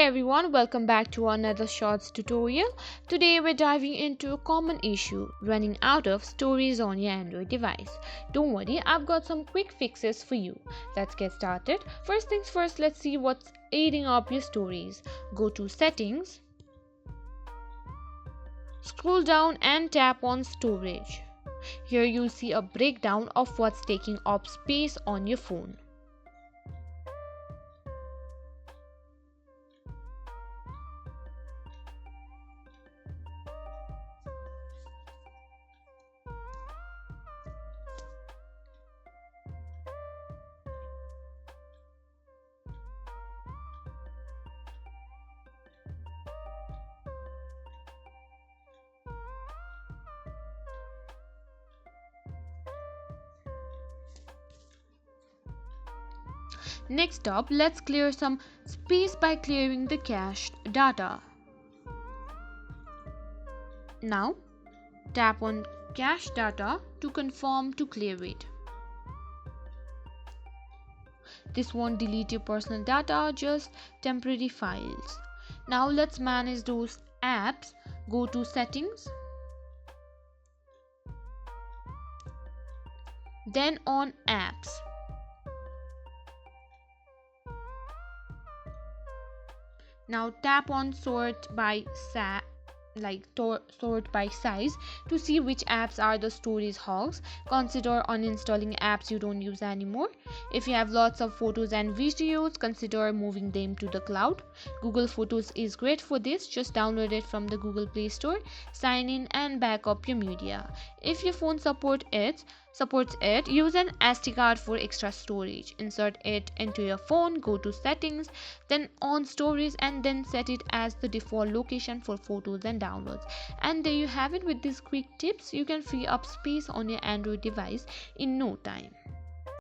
everyone, welcome back to another shorts tutorial. Today we're diving into a common issue, running out of stories on your Android device. Don't worry, I've got some quick fixes for you. Let's get started. First things first, let's see what's eating up your stories. Go to settings, scroll down and tap on storage. Here you'll see a breakdown of what's taking up space on your phone. Next up, let's clear some space by clearing the cached data. Now, tap on Cache Data to confirm to clear it. This won't delete your personal data, just temporary files. Now let's manage those apps. Go to Settings, then on Apps. Now tap on sort by size to see which apps are the storage hogs. Consider uninstalling apps you don't use anymore. If you have lots of photos and videos, consider moving them to the cloud. Google Photos is great for this. Just download it from the Google Play Store, sign in and back up your media. If your phone supports it, use an SD card for extra storage. Insert it into your phone, go to Settings, then on Storage, and then set it as the default location for photos and downloads. And there you have it. With these quick tips, you can free up space on your Android device in no time.